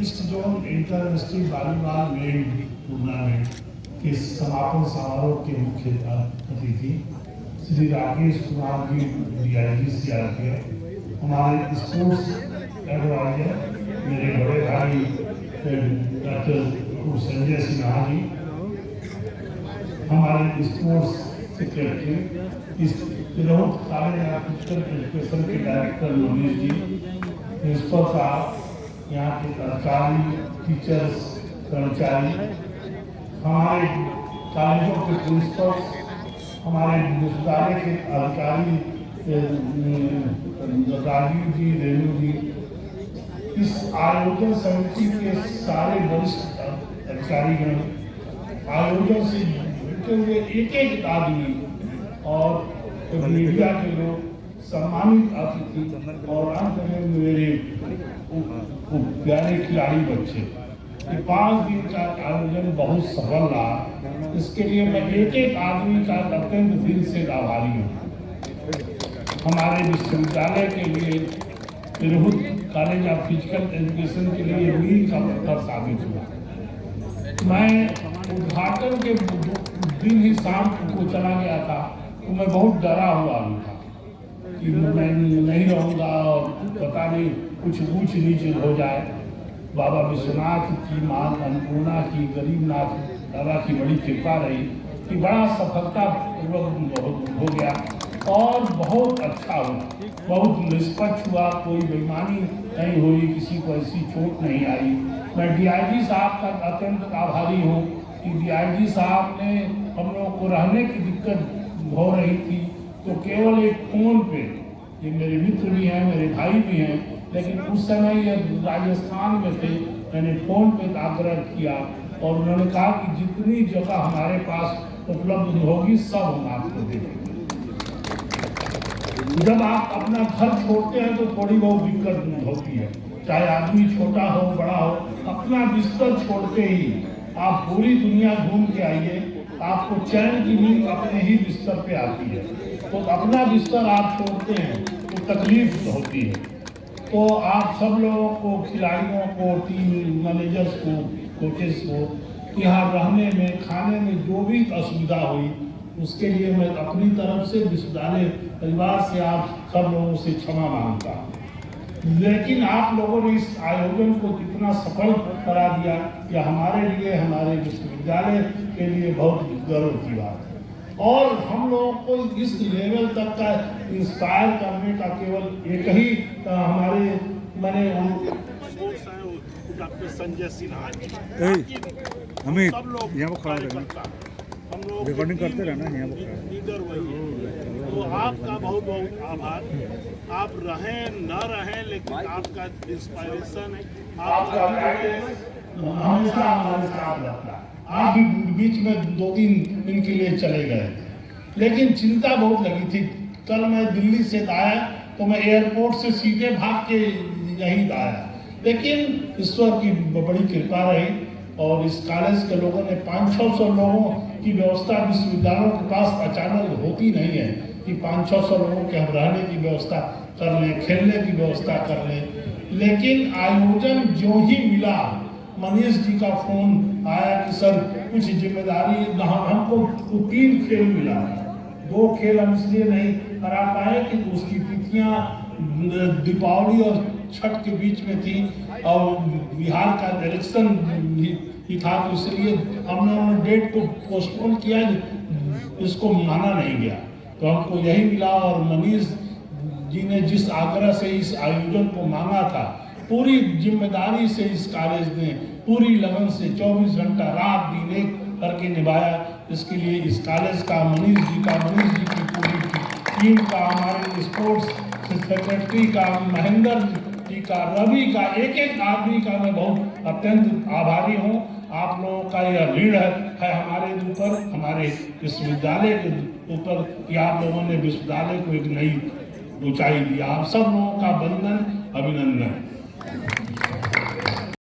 East zone inter district volleyball main tournament के समापन समारोह के मुख्य अतिथि श्री राकेश कुमार जी DIG CRPF, हमारे स्पोर्ट्स एडवाइजर मेरे बड़े भाई डॉक्टर संजय सिन्हा जी, हमारे स्पोर्ट्स सेक्रेटरी इस Tirhut college of physical education के डायरेक्टर मनीष जी, प्रिंसिपल साहब, यहाँ के अधिकारी, टीचर्स, कर्मचारी, हमारे कॉलेजों के प्रिंसिपल, हमारे विश्वविद्यालय के अधिकारी राजीव जी, रेणु जी, इस आयोजन समिति के सारे वरिष्ठ अधिकारीगण, आयोजन से जुटे हुए एक एक आदमी और मीडिया के लोग, सम्मानित अतिथि और अंत में मेरे प्यारे खिलाड़ी बच्चे, 5 दिन का आयोजन बहुत सफल रहा। इसके लिए मैं एक एक आदमी का अत्यंत दिल से आभारी हूँ। हमारे विश्वविद्यालय के लिए Tirhut college of physical education के लिए मील का पत्थर साबित हुआ। मैं उद्घाटन के दिन ही शाम को चला गया था तो मैं बहुत डरा हुआ था कि मैं नहीं रहूँगा और पता नहीं कुछ ऊंच नीच हो जाए। बाबा विश्वनाथ की, माँ अन्नपूर्णा की, गरीबनाथ दादा की बड़ी कृपा रही कि बड़ा सफलतापूर्वक हो गया और बहुत अच्छा हुआ, बहुत निष्पक्ष हुआ, कोई बेईमानी नहीं हुई, किसी को ऐसी चोट नहीं आई। मैं DIG साहब का अत्यंत आभारी हूँ कि DIG साहब ने हम लोगों को रहने की दिक्कत हो रही थी तो केवल एक फोन पे, ये मेरे मित्र भी हैं, मेरे भाई भी हैं, लेकिन उस समय ये राजस्थान में थे, मैंने फोन पे आग्रह किया और उन्होंने कहा कि जितनी जगह हमारे पास उपलब्ध होगी सब हम आपको दे देंगे। जब आप अपना घर छोड़ते हैं तो थोड़ी बहुत दिक्कत होती है, चाहे आदमी छोटा हो बड़ा हो, अपना बिस्तर छोड़ते ही आप पूरी दुनिया घूम के आइए, आपको चैन की नींद अपने ही बिस्तर पे आती है। तो अपना बिस्तर आप छोड़ते हैं तो तकलीफ होती है। तो आप सब लोगों को, खिलाड़ियों को, टीम मैनेजर्स को, कोचेस को यहाँ रहने में, खाने में जो भी असुविधा हुई उसके लिए मैं अपनी तरफ से विश्वविद्यालय परिवार से आप सब लोगों से क्षमा मांगता हूँ। लेकिन आप लोगों ने इस आयोजन को इतना सफल करा दिया कि हमारे लिए, हमारे विश्वविद्यालय के लिए बहुत गर्व की बात है। और हम लोगों को इस लेवल तक का इंस्पायर करने का केवल एक ही हमारे डॉक्टर संजय सिन्हा जी, सब लोग हम लोग रिकॉर्डिंग करते रहना, यहाँ लीडर वही। तो आपका बहुत बहुत आभार। आप रहें न रहें, लेकिन आपका इंस्पायरेशन आपका हमेशा हमारे साथ रहता है। आप भी बीच में 2-3 दिन के लिए चले गए, लेकिन चिंता बहुत लगी थी। कल मैं दिल्ली से आया तो मैं एयरपोर्ट से सीधे भाग के यहीं आया, लेकिन ईश्वर की बड़ी कृपा रही और इस कॉलेज के लोगों ने 500-600 लोगों की व्यवस्था विश्वविद्यालयों के पास अचानक होती नहीं है कि 500-600 लोगों के हम रहने की व्यवस्था कर लें, खेलने की व्यवस्था कर लें। लेकिन आयोजन जो ही मिला, मनीष जी का फोन आया कि सर कुछ जिम्मेदारी, हमको 3 खेल मिला, 2 खेल हम इसलिए नहीं करा पाए कि उसकी तिथियां दीपावली और छठ के बीच में थी और बिहार का इलेक्शन ही था, तो इसलिए हमने डेट को पोस्टपोन किया, इसको माना नहीं गया। तो हमको यही मिला और मनीष जी ने जिस आग्रह से इस आयोजन को मांगा था, पूरी जिम्मेदारी से इस कॉलेज ने पूरी लगन से 24 घंटा रात दिन एक करके निभाया। इसके लिए इस कॉलेज का, मनीष जी की पूरी टीम का, हमारे स्पोर्ट्स सेक्रेटरी का, महेंद्र जी का, रवि का, एक एक आदमी का मैं बहुत अत्यंत आभारी हूँ। आप लोगों का यह ऋण है हमारे ऊपर, हमारे विश्वविद्यालय के ऊपर कि आप लोगों ने विश्वविद्यालय को एक नई ऊंचाई दिया। आप सब लोगों का वंदन, अभिनंदन।